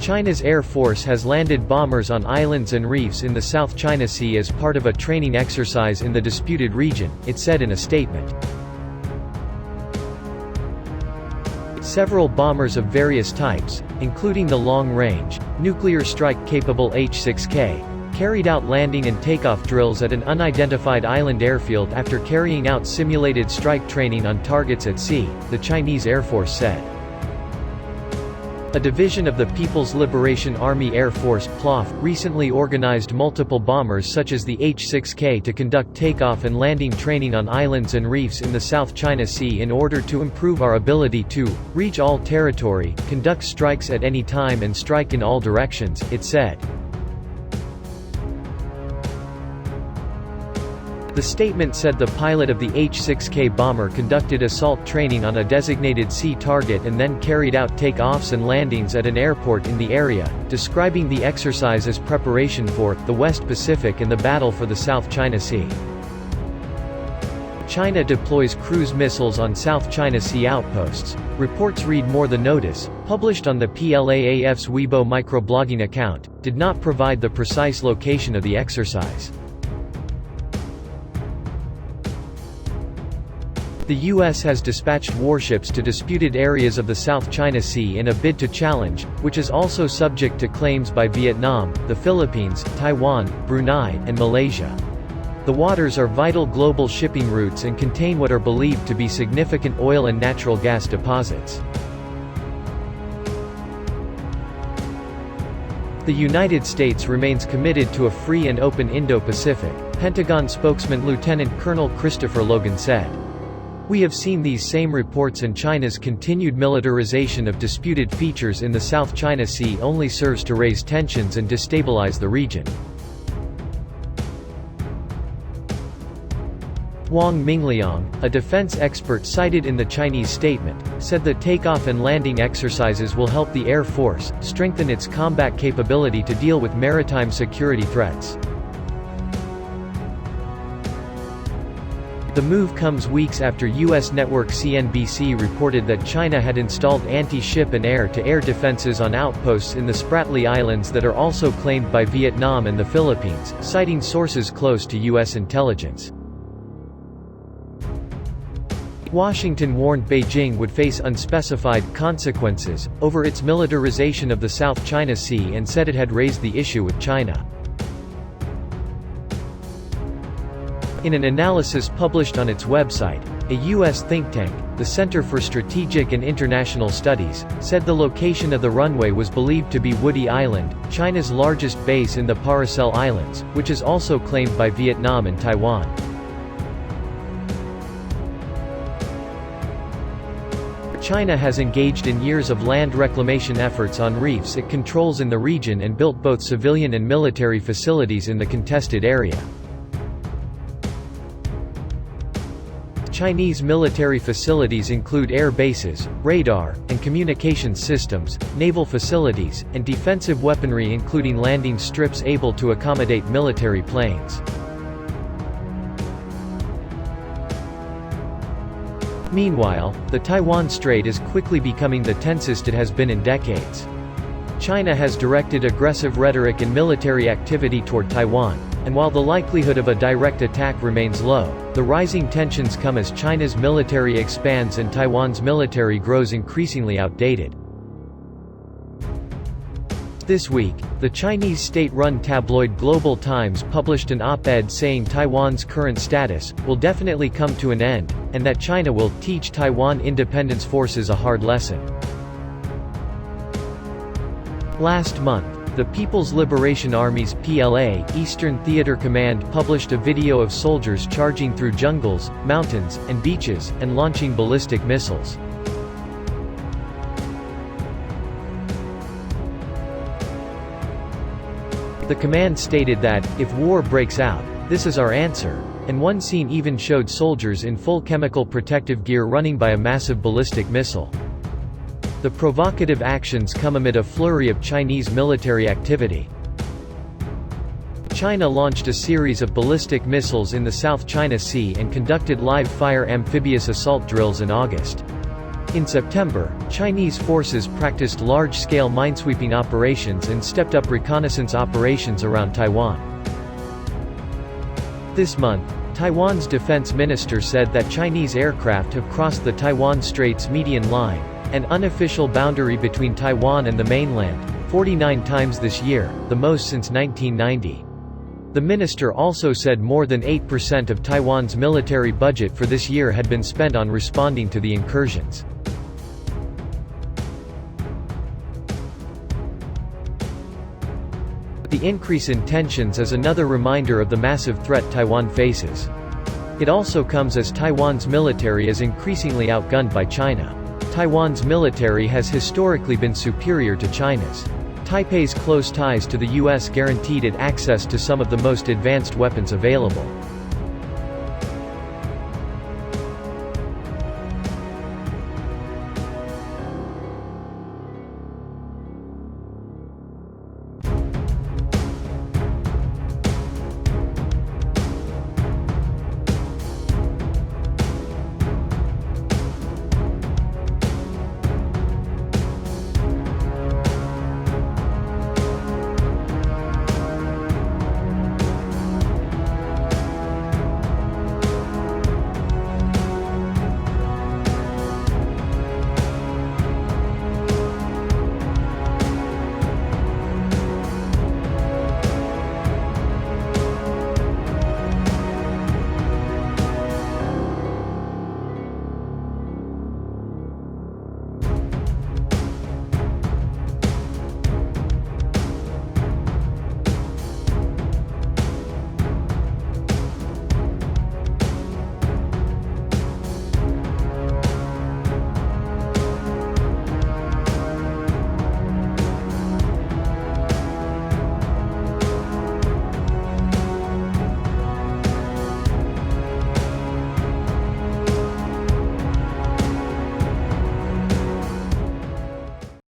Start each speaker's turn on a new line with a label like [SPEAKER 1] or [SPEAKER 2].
[SPEAKER 1] China's Air Force has landed bombers on islands and reefs in the South China Sea as part of a training exercise in the disputed region, it said in a statement. Several bombers of various types, including the long-range, nuclear strike-capable H-6K, carried out landing and takeoff drills at an unidentified island airfield after carrying out simulated strike training on targets at sea, the Chinese Air Force said. A division of the People's Liberation Army Air Force (PLAF) recently organized multiple bombers such as the H-6K to conduct takeoff and landing training on islands and reefs in the South China Sea in order to improve our ability to reach all territory, conduct strikes at any time and strike in all directions, it said. The statement said the pilot of the H-6K bomber conducted assault training on a designated sea target and then carried out takeoffs and landings at an airport in the area, describing the exercise as preparation for the West Pacific and the battle for the South China Sea. China deploys cruise missiles on South China Sea outposts. Reports read more. The notice, published on the PLAAF's Weibo microblogging account, did not provide the precise location of the exercise. The U.S. has dispatched warships to disputed areas of the South China Sea in a bid to challenge, which is also subject to claims by Vietnam, the Philippines, Taiwan, Brunei, and Malaysia. The waters are vital global shipping routes and contain what are believed to be significant oil and natural gas deposits. The United States remains committed to a free and open Indo-Pacific, Pentagon spokesman Lieutenant Colonel Christopher Logan said. We have seen these same reports, and China's continued militarization of disputed features in the South China Sea only serves to raise tensions and destabilize the region. Wang Mingliang, a defense expert cited in the Chinese statement, said the takeoff and landing exercises will help the Air Force strengthen its combat capability to deal with maritime security threats. The move comes weeks after U.S. network CNBC reported that China had installed anti-ship and air-to-air defenses on outposts in the Spratly Islands that are also claimed by Vietnam and the Philippines, citing sources close to U.S. intelligence. Washington warned Beijing would face unspecified consequences over its militarization of the South China Sea and said it had raised the issue with China. In an analysis published on its website, a U.S. think tank, the Center for Strategic and International Studies, said the location of the runway was believed to be Woody Island, China's largest base in the Paracel Islands, which is also claimed by Vietnam and Taiwan. China has engaged in years of land reclamation efforts on reefs it controls in the region and built both civilian and military facilities in the contested area. Chinese military facilities include air bases, radar, and communications systems, naval facilities, and defensive weaponry including landing strips able to accommodate military planes. Meanwhile, the Taiwan Strait is quickly becoming the tensest it has been in decades. China has directed aggressive rhetoric and military activity toward Taiwan, and while the likelihood of a direct attack remains low, the rising tensions come as China's military expands and Taiwan's military grows increasingly outdated. This week, the Chinese state-run tabloid Global Times published an op-ed saying Taiwan's current status will definitely come to an end, and that China will teach Taiwan independence forces a hard lesson. Last month, the People's Liberation Army's PLA Eastern Theater Command published a video of soldiers charging through jungles, mountains, and beaches, and launching ballistic missiles. The command stated that, if war breaks out, this is our answer, and one scene even showed soldiers in full chemical protective gear running by a massive ballistic missile. The provocative actions come amid a flurry of Chinese military activity. China launched a series of ballistic missiles in the South China Sea and conducted live-fire amphibious assault drills in August. In September, Chinese forces practiced large-scale minesweeping operations and stepped up reconnaissance operations around Taiwan. This month, Taiwan's defense minister said that Chinese aircraft have crossed the Taiwan Straits median line, an unofficial boundary between Taiwan and the mainland, 49 times this year, the most since 1990. The minister also said more than 8% of Taiwan's military budget for this year had been spent on responding to the incursions. The increase in tensions is another reminder of the massive threat Taiwan faces. It also comes as Taiwan's military is increasingly outgunned by China. Taiwan's military has historically been superior to China's. Taipei's close ties to the U.S. guaranteed it access to some of the most advanced weapons available.